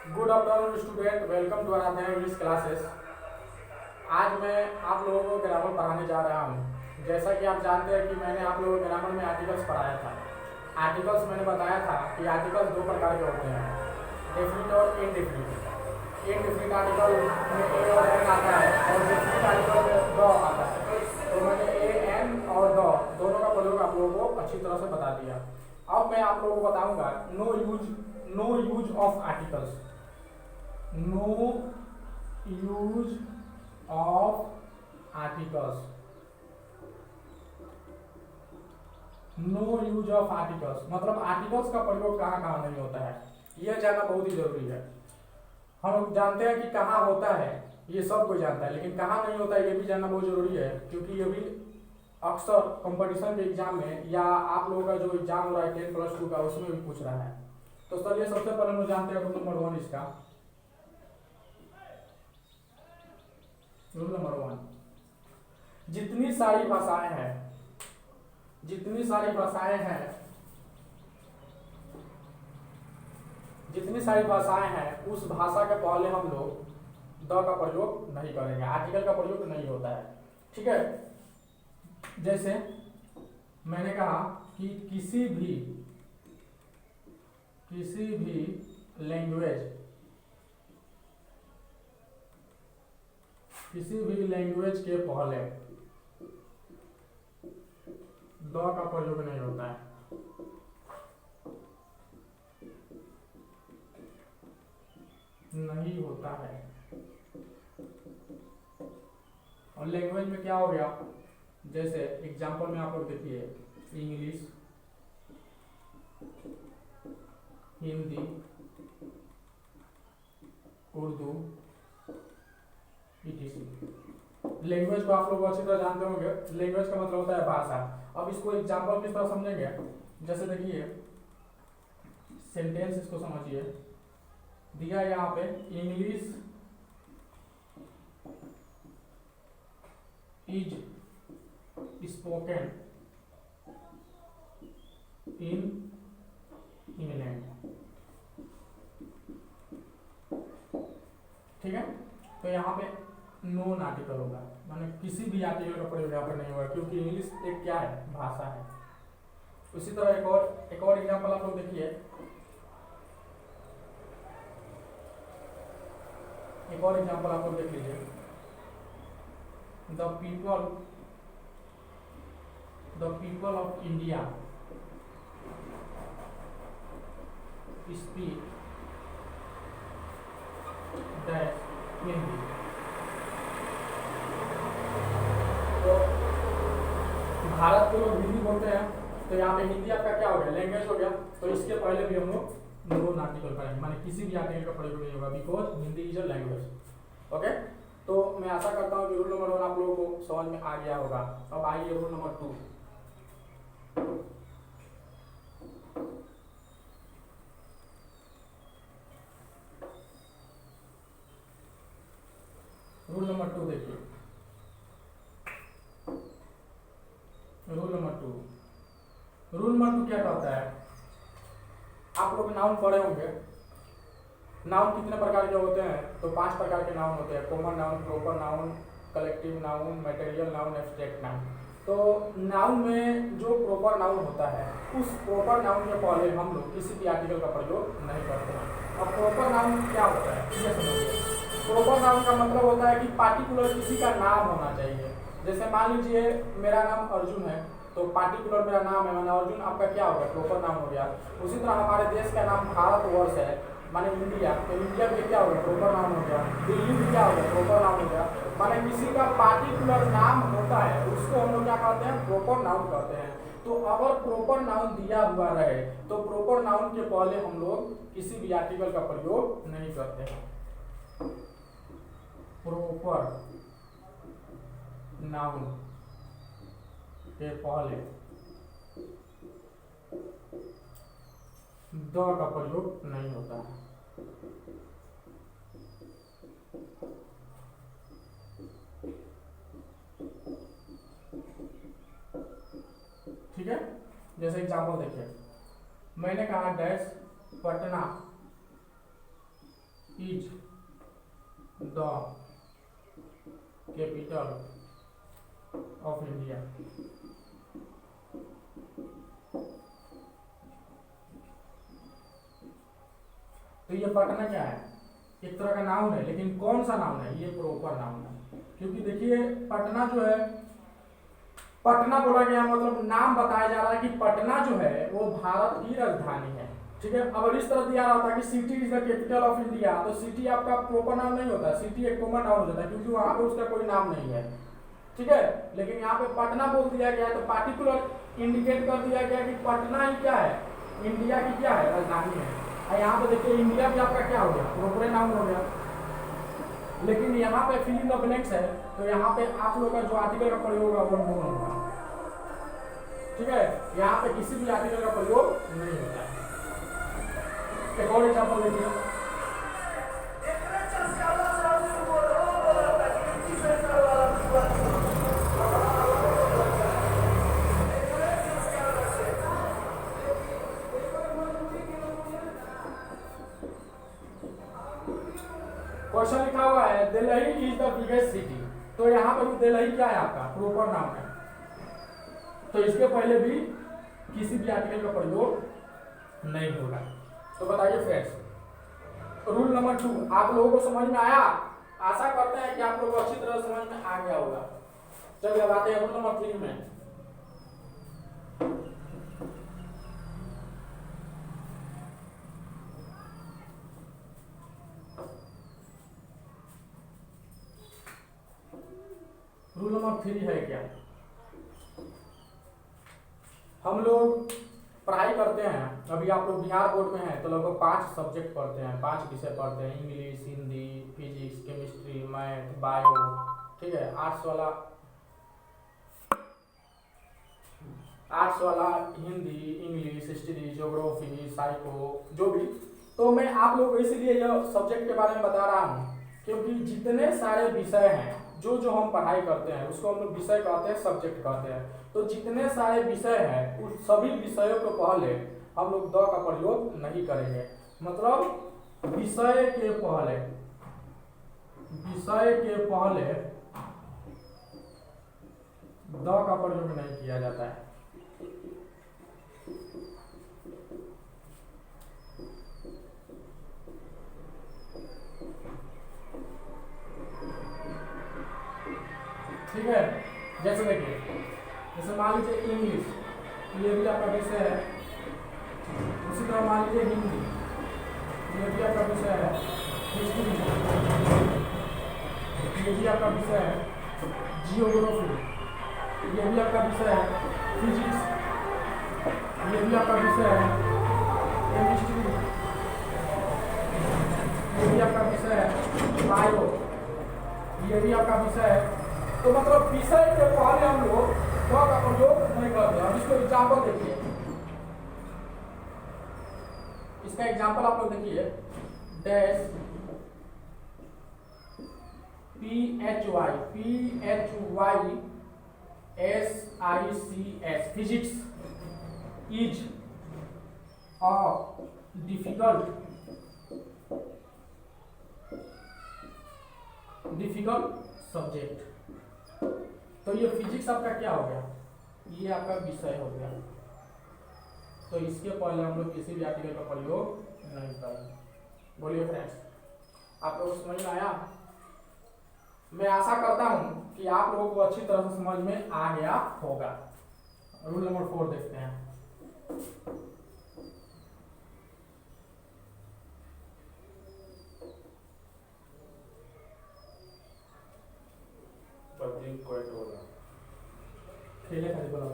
Good afternoon student, welcome to another English classes. आज मैं आप लोगों को ग्रामर पढ़ाने जा रहा हूँ। जैसा कि आप जानते हैं कि मैंने आप लोगों को ग्रामर में आर्टिकल्स पढ़ाया था। आर्टिकल्स मैंने बताया था कि आर्टिकल्स दो प्रकार के होते हैं, डेफिनिट और इनडेफिनिट। इनडेफिनिट आर्टिकल में ए और एन आता है और डेफिनिट आर्टिकल में द आता है। तो मैंने ए एन और द दोनों का प्रयोग आप लोगों को अच्छी तरह से बता दिया। अब मैं आप लोगों को बताऊंगा no use of articles. No use of articles. No use of articles मतलब आर्टिकल्स का प्रयोग कहाँ कहाँ नहीं होता है, यह जानना बहुत ही जरूरी है। हम जानते हैं कि कहाँ होता है, ये सब कोई जानता है, लेकिन कहाँ नहीं होता है ये भी जानना बहुत जरूरी है, क्योंकि ये भी अक्सर कंपटीशन के एग्जाम में या आप लोगों का जो एग्जाम हो रहा है 10+2 का, उसमें भी पूछ रहा है। तो चलिए सबसे पहले हम जानते हैं रूल नंबर 1 इसका। रूल नंबर 1, जितनी सारी भाषाएं हैं जितनी सारी भाषाएं हैं उस भाषा के पहले हम लोग द का प्रयोग नहीं करेंगे, आर्टिकल का प्रयोग नहीं होता है। ठीक है, जैसे मैंने कहा कि किसी भी लैंग्वेज के पहले द का प्रयोग नहीं होता है। नहीं होता है। और लैंग्वेज में क्या हो गया, जैसे एग्जांपल में आप लोग देखिए, English, Hindi, Urdu, etc। Language को आप लोग अच्छी तरह जानते होंगे। लैंग्वेज का मतलब होता है भाषा। अब इसको एग्जांपल किस तरह समझेंगे, जैसे देखिए सेंटेंस, इसको समझिए। दिया यहाँ पे English is spoken in England. ठीक है, तो यहाँ पे नॉन आर्टिकल होगा, माने किसी भी आर्टिकल का प्रयोग यहाँ पर नहीं होगा, क्योंकि इंग्लिश एक क्या है, भाषा है। उसी तरह एक और एग्जांपल आप लोग देखिए। एक और एग्जांपल आप लोग देख लीजिए। The people of India speak that Hindi. तो भारत के लोग हिंदी बोलते हैं, तो यहाँ पे हिंदी आपका क्या हो गया, लैंग्वेज हो गया। तो इसके पहले भी हम लोग नॉन आर्टिकल करेंगे, माने किसी भी आर्टिकल का प्रयोग नहीं होगा, because Hindi is a language. Okay, तो मैं आशा करता हूँ कि रूल नंबर 1 आप लोगों को समझ में आ गया होगा। अब आइए रूल नंबर 2। रूल नंबर 2 देखिए। रूल नंबर 2 क्या कहता है, आप लोग नाउन पढ़े होंगे। नाउन कितने प्रकार के होते हैं, तो 5 प्रकार के नाउन होते हैं, common noun, proper noun, collective noun, material noun, abstract noun. तो नाउन में जो प्रॉपर नाउन होता है, उस प्रॉपर नाउन के पहले हम लोग किसी भी आर्टिकल का प्रयोग नहीं करते हैं। अब प्रॉपर नाउन क्या होता है ये समझिए। प्रॉपर नाउन का मतलब होता है कि पार्टिकुलर किसी का नाम होना चाहिए। जैसे मान लीजिए मेरा नाम अर्जुन है, तो पार्टिकुलर मेरा नाम है, माने अर्जुन आपका क्या हो गया, प्रॉपर नाम हो गया। उसी तरह हमारे देश का नाम भारतवर्ष है, माने इंडिया, तो इंडिया में क्या हो गया, प्रॉपर नाम हो गया। दिल्ली में क्या हो गया, प्रॉपर नाम हो गया। माने किसी का पार्टिकुलर नाम होता है, उसको हम लोग क्या कहते हैं, प्रॉपर नाउन कहते हैं। तो अगर प्रॉपर नाउन दिया हुआ रहे तो प्रॉपर नाउन के पहले हम लोग किसी भी आर्टिकल का प्रयोग नहीं करते हैं। प्रॉपर नाउन के पहले द का प्रयोग नहीं होता है। ठीक है, जैसे एग्जाम्पल देखिए, मैंने कहा dash Patna is the capital of India. तो ये पटना क्या है, एक तरह का नाउन है, लेकिन कौन सा नाउन है, ये प्रॉपर नाउन है। क्योंकि देखिए पटना जो है, पटना बोला गया मतलब नाम बताया जा रहा है कि पटना जो है वो भारत की राजधानी है। ठीक है, अगर इस तरह दिया रहा था कि city is the capital of India, तो सिटी आपका प्रॉपर नाम नहीं होता, सिटी एक कॉमन नाउन हो जाता है, क्योंकि वहां पे उसका कोई नाम नहीं है। ठीक है, लेकिन यहाँ पे पटना बोल दिया गया है, तो पार्टिकुलर इंडिकेट कर दिया गया कि पटना ही क्या है, इंडिया की क्या है, राजधानी है। और यहाँ पे देखिए इंडिया भी आपका क्या हो गया, प्रॉपर नाउन हो गया। लेकिन यहाँ पे फिल इन द ब्लैंक्स है, तो यहाँ पे आप लोग का जो आर्टिकल का प्रयोग होगा वो नोन होगा। ठीक है, यहाँ पे किसी भी आर्टिकल का प्रयोग नहीं होता है। एक और एग्जाम्पल देखिए, क्वेश्चन लिखा हुआ है Delhi is the biggest city. तो यहाँ पर दिल्ली क्या है, आपका प्रॉपर नाम है, तो इसके पहले भी किसी भी आर्टिकल का प्रयोग नहीं होगा। तो बताइए फ्रेंड्स, रूल नंबर 2 आप लोगों को समझ में आया? आशा करते हैं कि आप लोगों को अच्छी तरह समझ में आ गया होगा। चलिए अब आते हैं रूल नंबर 3 में। रूल नंबर 3 है क्या, हम लोग पढ़ाई करते हैं, अभी आप लोग बिहार बोर्ड में हैं तो लगभग 5 सब्जेक्ट पढ़ते हैं, 5 विषय पढ़ते हैं, English, Hindi, physics, chemistry, math, bio. ठीक है, आर्ट्स वाला Hindi, English, history, geography, psycho, जो भी। तो मैं आप लोगों को इसलिए यह सब्जेक्ट के बारे में बता रहा हूँ क्योंकि जितने सारे विषय हैं जो हम पढ़ाई करते हैं उसको हम लोग विषय कहते हैं, सब्जेक्ट कहते हैं। तो जितने सारे विषय हैं उस सभी विषयों को पहले हम लोग द का प्रयोग नहीं करेंगे। मतलब विषय के पहले द का प्रयोग नहीं किया जाता है। ठीक है, जैसे देखिए, जैसे मान लीजिए इंग्लिश, ये भी आपका विषय है। उसी तरह मान लीजिए हिंदी, ये भी आपका विषय है। हिस्ट्री, ये भी आपका विषय है। जियोग्राफी, ये भी आपका विषय है। फिजिक्स, ये भी आपका विषय है। केमिस्ट्री, ये भी आपका विषय है। बायो, ये भी आपका विषय है। तो मतलब विषय के पहले हम लोग द का प्रयोग नहीं करते। अब इसको एग्जाम्पल देखिए, इसका एग्जाम्पल आप लोग देखिए, dash PHYSICS physics is a difficult subject. तो ये फिजिक्स आपका क्या हो गया, ये आपका विषय हो गया। तो इसके पहले हम लोग किसी भी आर्टिकल का प्रयोग नहीं करेंगे। बोलिए फ्रेंड्स, आप लोगों को समझ में आया? मैं आशा करता हूं कि आप लोगों को अच्छी तरह से समझ में आ गया होगा। रूल नंबर 4 देखते हैं। खेले खाली बोला